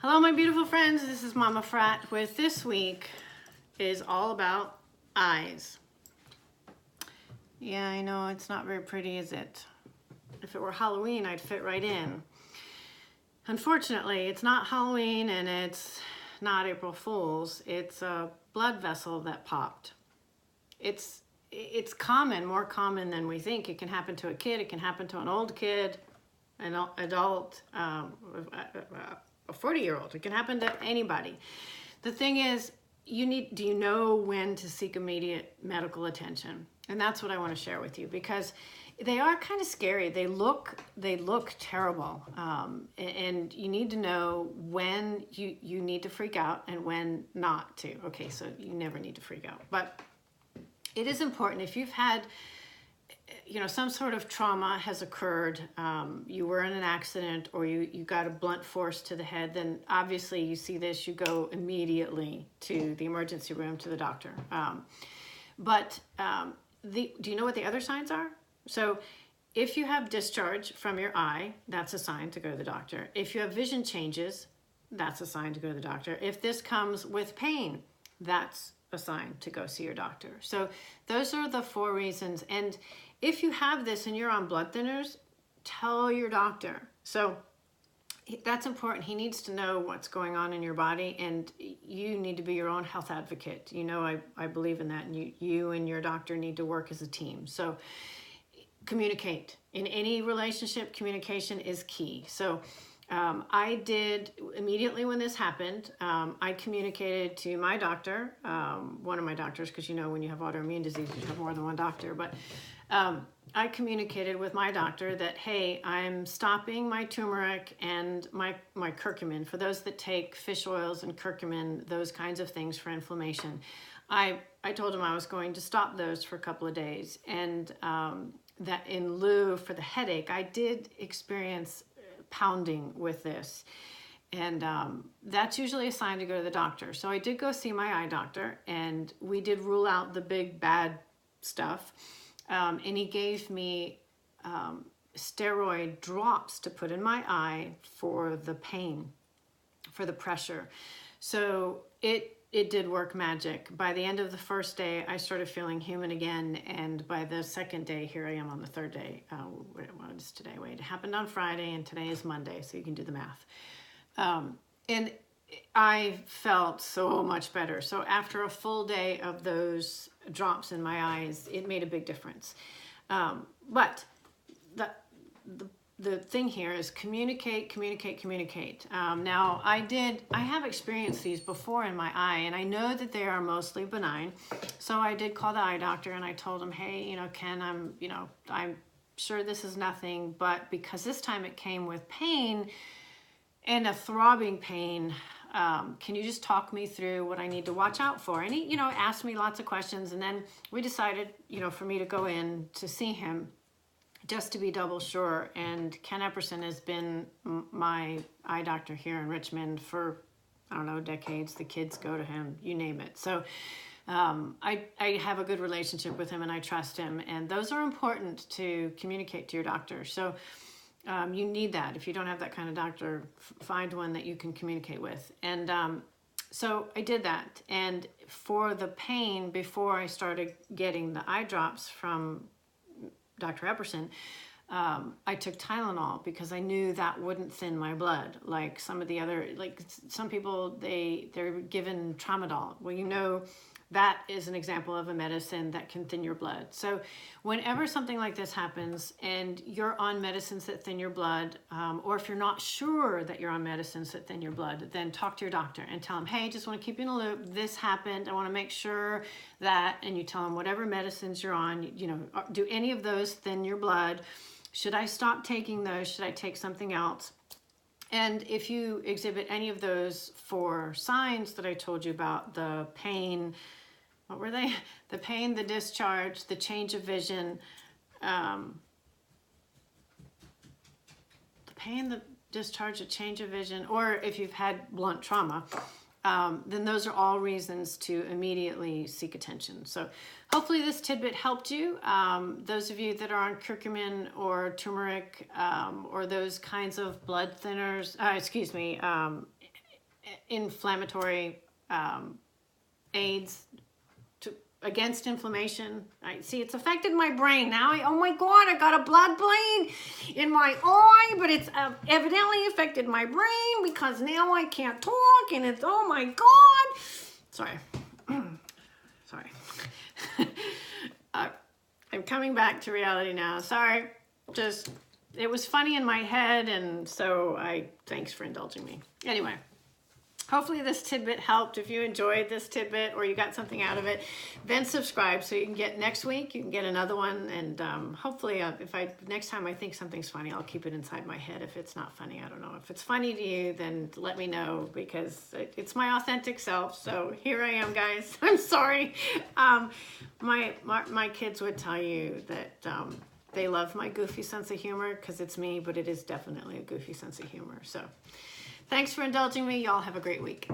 Hello, my beautiful friends. This is Mama Frat with this week is all about eyes. Yeah, I know it's not very pretty, is it? If it were Halloween, I'd fit right in. Unfortunately, it's not Halloween and it's not April Fool's. It's a blood vessel that popped. It's common, more common than we think. It can happen to a kid. It can happen to an old kid, an adult, a 40-year-old. It can happen to anybody. The thing is, do you know when to seek immediate medical attention? And that's what I want to share with you, because they are kind of scary. They look terrible. And you need to know when you need to freak out and when not to. Okay, so you never need to freak out. But it is important if you've had some sort of trauma has occurred, you were in an accident or you got a blunt force to the head, then obviously you see this, you go immediately to the emergency room, to the doctor. Do you know what the other signs are? So if you have discharge from your eye, that's a sign to go to the doctor. If you have vision changes, that's a sign to go to the doctor. If this comes with pain, that's a sign to go see your doctor. So those are the 4 reasons. And if you have this and you're on blood thinners, tell your doctor. So that's important. He needs to know what's going on in your body, and you need to be your own health advocate. I believe in that, and you and your doctor need to work as a team. So communicate. In any relationship, communication is key. So I did immediately when this happened, I communicated to my doctor, one of my doctors, because when you have autoimmune disease, you have more than one doctor, but I communicated with my doctor that, hey, I'm stopping my turmeric and my curcumin. For those that take fish oils and curcumin, those kinds of things for inflammation, I told him I was going to stop those for a couple of days, and that in lieu for the headache, I did experience pounding with this, and that's usually a sign to go to the doctor. So I did go see my eye doctor, and we did rule out the big bad stuff, and he gave me steroid drops to put in my eye for the pain, for the pressure. So it did work magic. By the end of the first day, I started feeling human again. And by the second day, here I am on the third day. What is today? Wait, it happened on Friday and today is Monday, so you can do the math. And I felt so much better. So after a full day of those drops in my eyes, it made a big difference. But the thing here is communicate. Now I have experienced these before in my eye, and I know that they are mostly benign. So I did call the eye doctor and I told him, hey, Ken, I'm sure this is nothing, but because this time it came with pain and a throbbing pain, can you just talk me through what I need to watch out for? And he, asked me lots of questions, and then we decided, for me to go in to see him, just to be double sure. And Ken Epperson has been my eye doctor here in Richmond for, I don't know, decades. The kids go to him, you name it. So I have a good relationship with him and I trust him. And those are important to communicate to your doctor. So you need that. If you don't have that kind of doctor, find one that you can communicate with. And so I did that. And for the pain, before I started getting the eye drops from Dr. Epperson, I took Tylenol because I knew that wouldn't thin my blood like some of the other, like some people, they're given Tramadol. Well, that is an example of a medicine that can thin your blood. So whenever something like this happens and you're on medicines that thin your blood, or if you're not sure that you're on medicines that thin your blood, then talk to your doctor and tell them, hey, just want to keep you in a loop. This happened. I want to make sure that, and you tell them whatever medicines you're on, do any of those thin your blood? Should I stop taking those? Should I take something else? And if you exhibit any of those 4 signs that I told you about, the pain, what were they? The pain, the discharge, the change of vision, the pain, the discharge, the change of vision, or if you've had blunt trauma, then those are all reasons to immediately seek attention. So hopefully this tidbit helped you. Those of you that are on curcumin or turmeric or those kinds of blood thinners, inflammatory aids against inflammation. I see it's affected my brain now. Oh my God, I got a blood brain in my eye, but it's evidently affected my brain because now I can't talk, and it's, oh my God. Sorry. Sorry. I'm coming back to reality now. Sorry. Just, it was funny in my head, and so thanks for indulging me. Anyway. Hopefully this tidbit helped. If you enjoyed this tidbit or you got something out of it, then subscribe so you can get next week, you can get another one. And hopefully next time I think something's funny, I'll keep it inside my head. If it's not funny, I don't know. If it's funny to you, then let me know, because it's my authentic self. So here I am, guys. I'm sorry. My kids would tell you that they love my goofy sense of humor because it's me, but it is definitely a goofy sense of humor. So thanks for indulging me. Y'all have a great week.